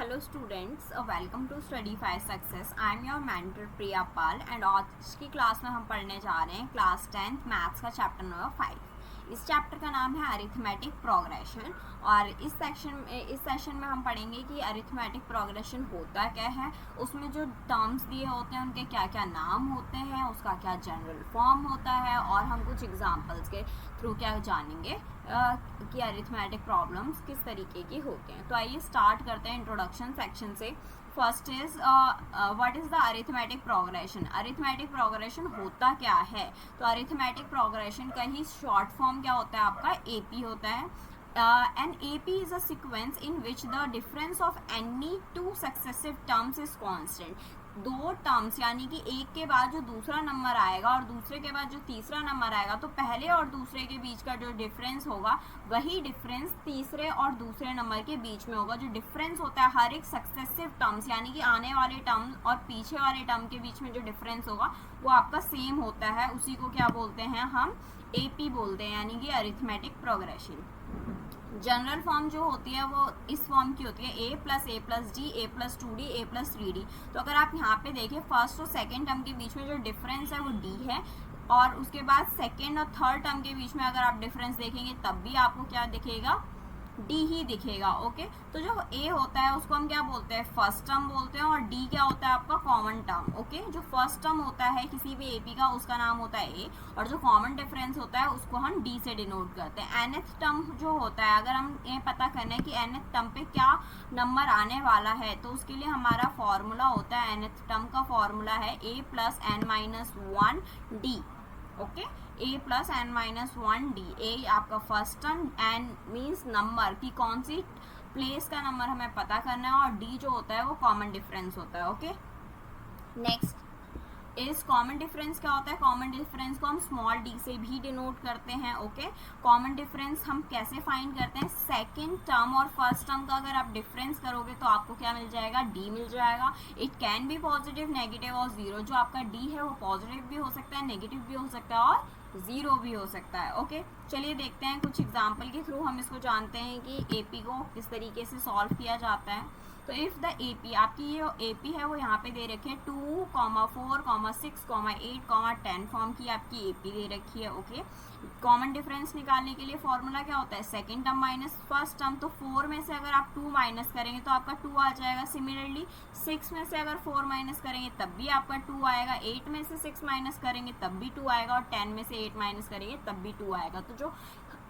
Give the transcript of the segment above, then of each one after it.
Hello students, welcome to Study for Success. I am your mentor Priya Pal and आज की class में हम पढ़ने जा रहे हैं क्लास 10th मैथ्स का चैप्टर नंबर 5। इस चैप्टर का नाम है अरिथमेटिक प्रोग्रेशन और इस सेशन में हम पढ़ेंगे कि अरिथमेटिक प्रोग्रेशन होता क्या है, उसमें जो टर्म्स दिए होते हैं उनके क्या क्या नाम होते हैं, उसका क्या जनरल फॉर्म होता है और हम कुछ एग्जांपल्स के थ्रू क्या जानेंगे कि अरिथमेटिक प्रॉब्लम्स किस तरीके की होते हैं। तो आइए स्टार्ट करते हैं इंट्रोडक्शन सेक्शन से। First is what is the arithmetic progression. Arithmetic progression होता क्या है, तो अरिथमेटिक प्रोग्रेशन का ही शॉर्ट फॉर्म क्या होता है आपका एपी होता है। An AP is a sequence in which the difference of any two successive terms is constant. दो टर्म्स यानी कि एक के बाद जो दूसरा नंबर आएगा और दूसरे के बाद जो तीसरा नंबर आएगा, तो पहले और दूसरे के बीच का जो डिफरेंस होगा वही डिफरेंस तीसरे और दूसरे नंबर के बीच में होगा। जो डिफरेंस होता है हर एक सक्सेसिव टर्म्स यानी कि आने वाले टर्म और पीछे वाले टर्म के बीच में जो डिफरेंस होगा वो आपका सेम होता है, उसी को क्या बोलते हैं हम एपी बोलते हैं, यानी कि अरिथमेटिक प्रोग्रेशन। जनरल फॉर्म जो होती है वो इस फॉर्म की होती है a plus D a plus 2d a plus 3d। तो अगर आप यहाँ पे देखें फर्स्ट और सेकेंड टर्म के बीच में जो डिफरेंस है वो d है और उसके बाद सेकेंड और थर्ड टर्म के बीच में अगर आप डिफरेंस देखेंगे तब भी आपको क्या दिखेगा, डी ही दिखेगा। ओके, तो जो ए होता है उसको हम क्या बोलते हैं, फर्स्ट टर्म बोलते हैं और डी क्या होता है आपका कॉमन टर्म। ओके, जो फर्स्ट टर्म होता है किसी भी एपी का उसका नाम होता है ए और जो कॉमन डिफरेंस होता है उसको हम डी से डिनोट करते हैं। एनथ टर्म जो होता है, अगर हम ये पता करना है कि एनथ टर्म पे क्या नंबर आने वाला है, तो उसके लिए हमारा फॉर्मूला होता है, एनथ टर्म का फॉर्मूला है A plus N minus 1 D. Okay, a plus N minus 1 D. A आपका first term, N means number की कौन सी प्लेस का नंबर हमें पता करना है और डी जो होता है वो कॉमन डिफरेंस होता है। ओके, नेक्स्ट इस कॉमन डिफरेंस क्या होता है, कॉमन डिफरेंस को हम स्मॉल डी से भी डिनोट करते हैं। ओके, कॉमन डिफरेंस हम कैसे फाइंड करते हैं, सेकंड टर्म और फर्स्ट टर्म का अगर आप डिफरेंस करोगे तो आपको क्या मिल जाएगा, डी मिल जाएगा। It can be positive, negative और जीरो। जो आपका डी है वो पॉजिटिव भी हो सकता है, नेगेटिव भी हो सकता है और जीरो भी हो सकता है। ओके, चलिए देखते हैं कुछ एग्जाम्पल के थ्रू हम इसको जानते हैं कि एपी को किस तरीके से सॉल्व किया जाता है। तो इफ द एपी, आपकी ये एपी है वो यहाँ पे दे रखी है 2, 4, 6, 8, 10 फॉर्म की आपकी एपी दे रखी है। ओके, कॉमन डिफरेंस निकालने के लिए फॉर्मूला क्या होता है, second term minus first term. तो 4 में से अगर आप 2 माइनस करेंगे तो आपका 2 आ जाएगा। सिमिलरली 6 में से अगर 4 माइनस करेंगे तब भी आपका 2 आएगा, 8 में से 6 माइनस करेंगे तब भी 2 आएगा और 10 में से 8 माइनस करेंगे तब भी 2 आएगा। तो जो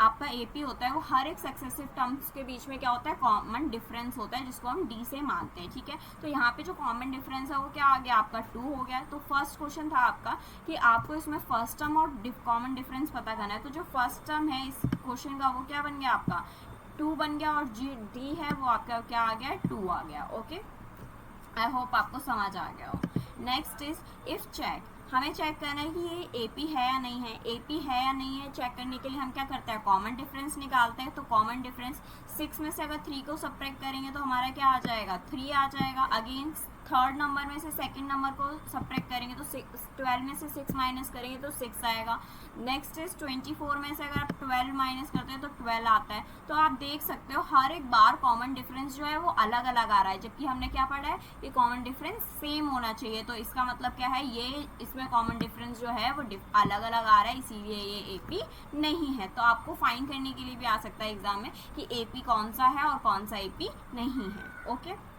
आपका एपी होता है वो हर एक सक्सेसिव टर्म्स के बीच में क्या होता है, कॉमन डिफरेंस होता है जिसको हम डी से मानते हैं। ठीक है, तो यहाँ पे जो कॉमन डिफरेंस है वो क्या आ गया आपका 2 हो गया। तो फर्स्ट क्वेश्चन था आपका कि आपको इसमें फर्स्ट टर्म और कॉमन डिफरेंस पता करना है। तो जो फर्स्ट टर्म है इस क्वेश्चन का वो क्या बन गया आपका 2 बन गया और जी डी है वो आपका क्या आ गया 2 आ गया। ओके, आई होप आपको समझ आ गया हो। नेक्स्ट इज इफ चेक, हमें चेक करना है कि ये एपी है या नहीं है। एपी है या नहीं है चेक करने के लिए हम क्या करते हैं, कॉमन डिफरेंस निकालते हैं। तो कॉमन डिफरेंस 6 में से अगर 3 को सब्ट्रैक्ट करेंगे तो हमारा क्या आ जाएगा, 3 आ जाएगा। अगेन थर्ड नंबर में से सेकंड नंबर को सब्ट्रैक्ट करेंगे तो 12 में से 6 माइनस करेंगे तो 6 आएगा। नेक्स्ट इज 24 में से अगर आप 12 माइनस करते हैं तो 12 आता है। तो आप देख सकते हो हर एक बार कॉमन डिफरेंस जो है वो अलग अलग आ रहा है, जबकि हमने क्या पढ़ा है कि कॉमन डिफरेंस सेम होना चाहिए। तो इसका मतलब क्या है, ये इसमें कॉमन डिफरेंस जो है वो अलग अलग आ रहा है, इसीलिए ये एपी नहीं है। तो आपको फाइंड करने के लिए भी आ सकता है एग्जाम में कि एपी कौन सा है और कौन सा एपी नहीं है। Okay,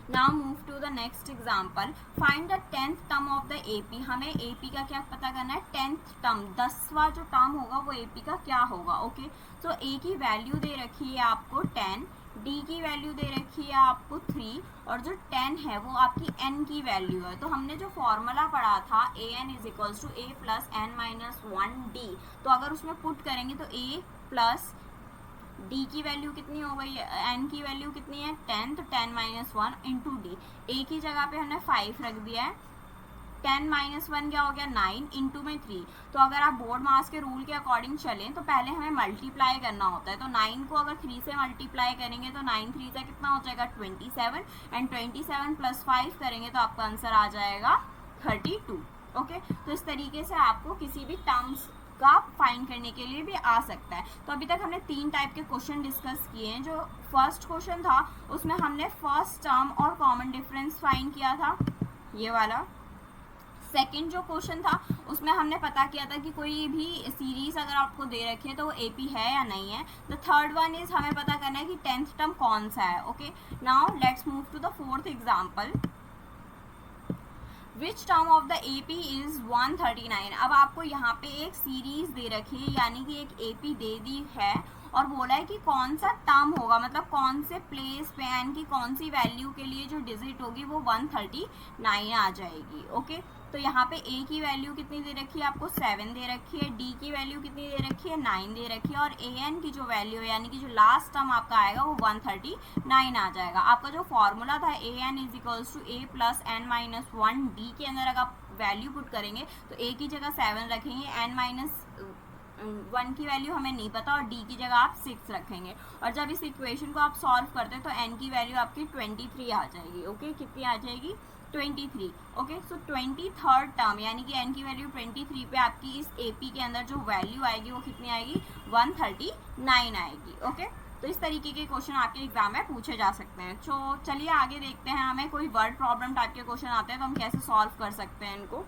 Now move to the next example. Find the 10th term of the AP. हमें AP का क्या पता करना है, 10th term, 10वां जो टर्म होगा वो AP का क्या होगा। ओके, तो A की वैल्यू दे रखी है आपको 10, D की वैल्यू दे रखी है आपको 3 और जो 10 है वो आपकी N की वैल्यू है। तो हमने जो फॉर्मूला पढ़ा था AN is equals to A plus N minus 1 D, तो अगर उसमें पुट करेंगे तो A प्लस डी की वैल्यू कितनी हो गई है, एन की वैल्यू कितनी है 10, तो 10 माइनस 1 इंटू डी। ए की जगह पे हमने 5 रख दिया है, 10 माइनस 1 क्या हो गया 9 इंटू में 3। तो अगर आप बोर्ड मास के रूल के अकॉर्डिंग चलें तो पहले हमें मल्टीप्लाई करना होता है। तो 9 को अगर 3 से मल्टीप्लाई करेंगे तो 9 3 से कितना हो जाएगा 27 एंड 27 प्लस 5 करेंगे तो आपका आंसर आ जाएगा 32। ओके, तो इस तरीके से आपको किसी भी टर्म्स का फाइंड करने के लिए भी आ सकता है। तो अभी तक हमने 3 टाइप के क्वेश्चन डिस्कस किए हैं। जो फर्स्ट क्वेश्चन था उसमें हमने फर्स्ट टर्म और कॉमन डिफरेंस फाइंड किया था, ये वाला। सेकंड जो क्वेश्चन था उसमें हमने पता किया था कि कोई भी सीरीज अगर आपको दे रखी है तो वो एपी है या नहीं है। द थर्ड वन इज हमें पता करना है कि 10th टर्म कौन सा है। Okay, now let's move to the fourth example. Which term of the AP is 139। अब आपको यहाँ पे एक सीरीज दे रखी है, यानी कि एक AP दे दी है और बोला है कि कौन सा टर्म होगा, मतलब कौन से प्लेस पे एन की कौन सी वैल्यू के लिए जो डिजिट होगी वो 139 आ जाएगी। ओके, तो यहाँ पे A की वैल्यू कितनी दे रखी है आपको 7 दे रखी है, D की वैल्यू कितनी दे रखी है 9 दे रखी है, और AN की जो वैल्यू है यानी कि जो लास्ट टर्म आपका आएगा वो 139 आ जाएगा। आपका जो फॉर्मूला था AN is equals to A plus N minus 1, D के अंदर अगर आप वैल्यू पुट करेंगे तो A की जगह 7 रखेंगे, N माइनस 1 की वैल्यू हमें नहीं पता और D की जगह आप 6 रखेंगे, और जब इस इक्वेशन को आप सॉल्व करते हैं तो N की वैल्यू आपकी 23 आ जाएगी। ओके, कितनी आ जाएगी 23। ओके, सो 23rd टर्म यानी कि N की वैल्यू 23 पे आपकी इस AP के अंदर जो वैल्यू आएगी वो कितनी आएगी 139 आएगी। ओके, तो इस तरीके के क्वेश्चन आपके एग्जाम में पूछे जा सकते हैं। तो चलिए आगे देखते हैं, हमें कोई वर्ड प्रॉब्लम टाइप के क्वेश्चन आते हैं तो हम कैसे सॉल्व कर सकते हैं इनको।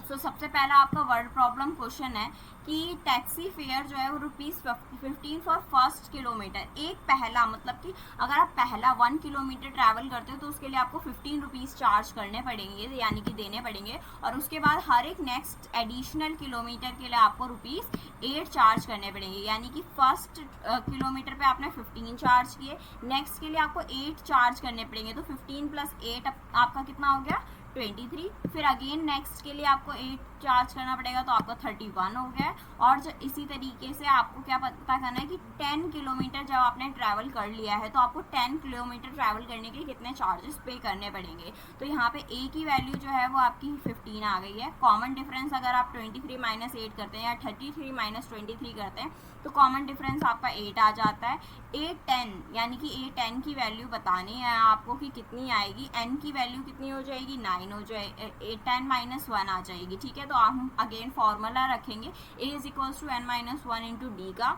तो सबसे पहला आपका वर्ड प्रॉब्लम क्वेश्चन है कि टैक्सी फेयर जो है वो ₹15 फॉर फर्स्ट किलोमीटर। एक पहला मतलब कि अगर आप पहला 1 किलोमीटर ट्रैवल करते हो तो उसके लिए आपको ₹15 चार्ज करने पड़ेंगे, यानी कि देने पड़ेंगे, और उसके बाद हर एक नेक्स्ट एडिशनल किलोमीटर के लिए आपको ₹8 चार्ज करने पड़ेंगे, यानी कि फर्स्ट किलोमीटर पे आपने 15 चार्ज किए, नेक्स्ट के लिए आपको 8 चार्ज करने पड़ेंगे, तो 15 प्लस 8 आपका कितना हो गया 23। फिर अगेन नेक्स्ट के लिए आपको 8 चार्ज करना पड़ेगा तो आपका 31 हो गया है। और जो इसी तरीके से आपको क्या पता करना है कि 10 किलोमीटर जब आपने ट्रैवल कर लिया है तो आपको 10 किलोमीटर ट्रैवल करने के लिए कितने चार्जेस पे करने पड़ेंगे। तो यहाँ पे A की वैल्यू जो है वो आपकी 15 आ गई है। कॉमन डिफरेंस अगर आप 23 माइनस 8 करते हैं या 33 माइनस 23 करते हैं तो कॉमन डिफरेंस आपका 8 आ जाता है। A10 यानी कि A10 की वैल्यू बतानी है आपको कि कितनी आएगी। N की वैल्यू कितनी हो जाएगी 9 हो जाएगी, A10 माइनस 1 आ जाएगी। ठीक है, तो हम अगेन फॉर्मूला रखेंगे A is equals to N minus 1 into D का,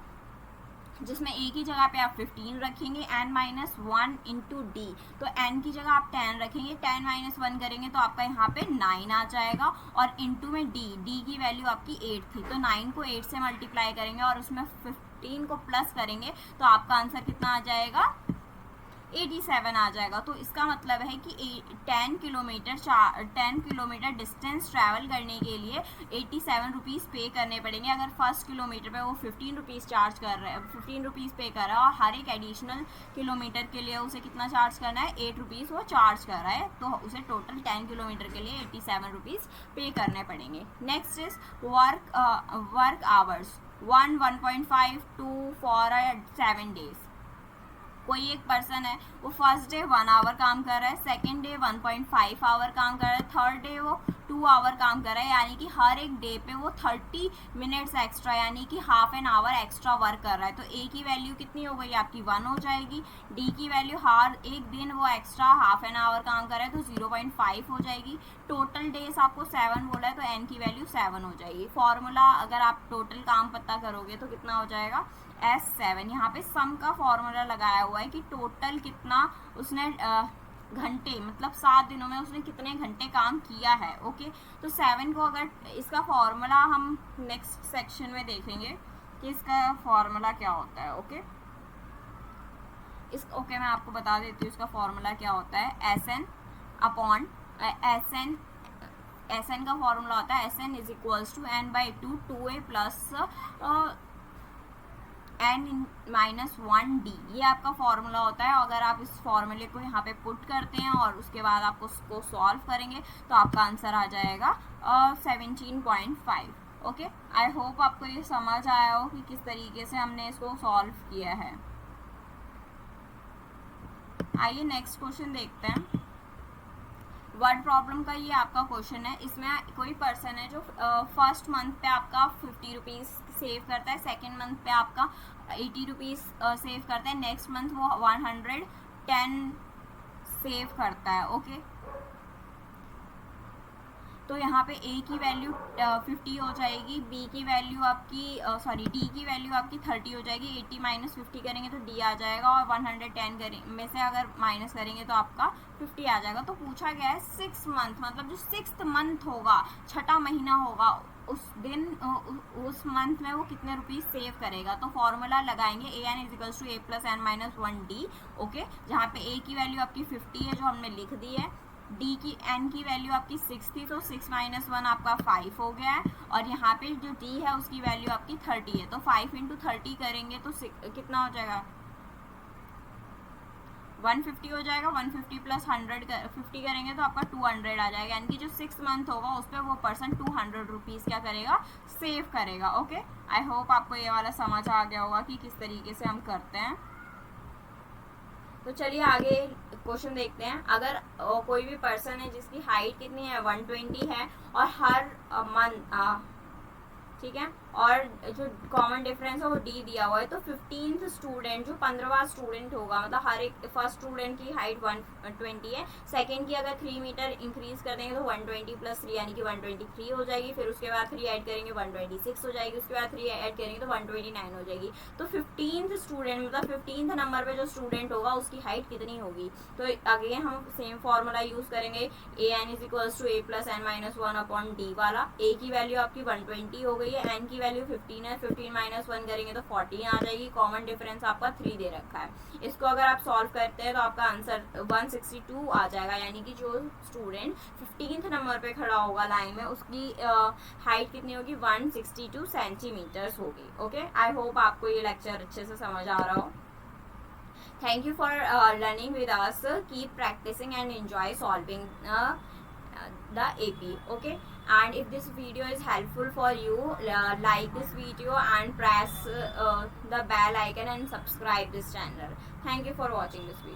जिसमें A की जगह पे आप 15 रखेंगे, N माइनस 1 इंटू डी, तो N की जगह आप 10 रखेंगे, 10 माइनस 1 करेंगे तो आपका यहाँ पे 9 आ जाएगा, और इंटू में D की वैल्यू आपकी 8 थी तो 9 को 8 से मल्टीप्लाई करेंगे और उसमें 15 को प्लस करेंगे तो आपका आंसर कितना आ जाएगा 87 आ जाएगा। तो इसका मतलब है कि 10 किलोमीटर डिस्टेंस ट्रैवल करने के लिए 87 रुपीज़ पे करने पड़ेंगे। अगर फर्स्ट किलोमीटर पे वो 15 रुपीज़ चार्ज कर रहा है, 15 रुपीज़ पे कर रहा है, और हर एक एडिशनल किलोमीटर के लिए उसे कितना चार्ज करना है 8 रुपीज़ वो चार्ज कर रहा है, तो उसे टोटल 10 किलोमीटर के लिए 87 रुपीज़ पे करने पड़ेंगे। Next is work hours 1.5 2 for 7 days. कोई एक पर्सन है वो फर्स्ट डे 1 आवर काम कर रहा है, सेकेंड डे 1.5 आवर काम कर रहा है, थर्ड डे वो 2 आवर काम कर रहा है, यानी कि हर एक डे पे वो 30 मिनट्स एक्स्ट्रा यानी कि half an hour extra work कर रहा है। तो A की वैल्यू कितनी हो गई आपकी 1 हो जाएगी, D की वैल्यू हर एक दिन वो एक्स्ट्रा हाफ एन आवर काम कर रहा है तो 0.5 हो जाएगी। टोटल डेज आपको 7 बोला है तो N की वैल्यू 7 हो जाएगी। फॉर्मूला अगर आप टोटल काम पता करोगे तो कितना हो जाएगा S7। यहाँ पे सम का फॉर्मूला लगाया हुआ है कि टोटल कितना उसने घंटे मतलब 7 दिनों में उसने कितने घंटे काम किया है। ओके, तो 7 को अगर इसका फॉर्मूला हम नेक्स्ट सेक्शन में देखेंगे कि इसका फॉर्मूला क्या होता है। ओके मैं आपको बता देती हूँ इसका फॉर्मूला क्या होता है। SN का फॉर्मूला होता है SN is equals to N/2 2A plus N-1D, ये आपका फॉर्मूला होता है। अगर आप इस फॉर्मूले को यहाँ पे पुट करते हैं और उसके बाद आप उसको सॉल्व करेंगे तो आपका आंसर आ जाएगा 17.5। ओके, आई होप आपको ये समझ आया हो कि किस तरीके से हमने इसको सॉल्व किया है। आइए नेक्स्ट क्वेश्चन देखते हैं। वर्ड प्रॉब्लम का ये आपका क्वेश्चन है। इसमें कोई पर्सन है जो फर्स्ट मंथ पे आपका 50 रुपीज़ सेव करता है, सेकेंड मंथ पे आपका 80 रुपीज़ सेव करता है, नेक्स्ट मंथ वो 110 सेव करता है। ओके, तो यहाँ पे A की वैल्यू 50 हो जाएगी, B की वैल्यू आपकी D की वैल्यू आपकी 30 हो जाएगी। 80 माइनस 50 करेंगे तो D आ जाएगा, और 110 में से अगर माइनस करेंगे तो आपका 50 आ जाएगा। तो पूछा गया है 6 मंथ, मतलब जो 6th मंथ होगा, छठा महीना होगा, उस दिन उस मंथ में वो कितने रुपीज सेव करेगा। तो फॉर्मूला लगाएंगे an is equals to a plus N minus 1d। Okay, जहाँ पे a की वैल्यू आपकी 50 है जो हमने लिख दी है, d की n की वैल्यू आपकी 6 थी, तो 6 माइनस 1 आपका 5 हो गया है, और यहाँ पे जो d है उसकी वैल्यू आपकी 30 है। तो 5 इंटू 30 करेंगे तो कितना हो जाएगा, 150 हो जाएगा। 150 प्लस 150 करेंगे तो आपका 200 आ जाएगा, यानी कि जो 6 मंथ होगा उस पर वो पर्सन 200 रुपीज़ क्या करेगा, सेव करेगा। ओके, आई होप आपको ये वाला समझ आ गया होगा कि किस तरीके से हम करते हैं। तो चलिए आगे क्वेश्चन देखते हैं। अगर कोई भी पर्सन है जिसकी हाइट कितनी है, 120 है, और हर मंथ, ठीक है, और जो कॉमन डिफरेंस है वो डी दिया हुआ है, तो 15th स्टूडेंट, जो 15वां स्टूडेंट होगा, मतलब हर एक फर्स्ट स्टूडेंट की हाइट 120 है, सेकंड की अगर 3 मीटर इंक्रीज कर देंगे तो 120 प्लस 3 यानी कि 123 हो जाएगी। फिर उसके बाद 3 ऐड करेंगे 126 हो जाएगी, उसके बाद 3 ऐड करेंगे तो 129 हो जाएगी। तो 15th स्टूडेंट, मतलब 15th नंबर पे जो स्टूडेंट होगा उसकी हाइट कितनी होगी। तो अगेन हम सेम फॉर्मूला यूज करेंगे, A N is equals to A plus N minus 1 upon D वाला। ए की वैल्यू आपकी 120 हो गई है, एन की वैल्यू 15 है, 15 माइनस 1 करेंगे तो 14 आ जाएगी। कॉमन डिफरेंस आपका 3 दे रखा है। इसको अगर आप सॉल्व करते हैं तो आपका आंसर 162 आ जाएगा, यानी कि जो स्टूडेंट 15th नंबर पे खड़ा होगा लाइन में उसकी हाइट कितनी होगी, 162 सेंटीमीटर्स होगी। ओके, आई होप आपको ये लेक्चर अच्छे से समझ आ रहा हो। Thank you for learning with us. Keep practicing and enjoy solving the AP. Okay, and if this video is helpful for you, like this video and press the bell icon and subscribe this channel. Thank you for watching this video.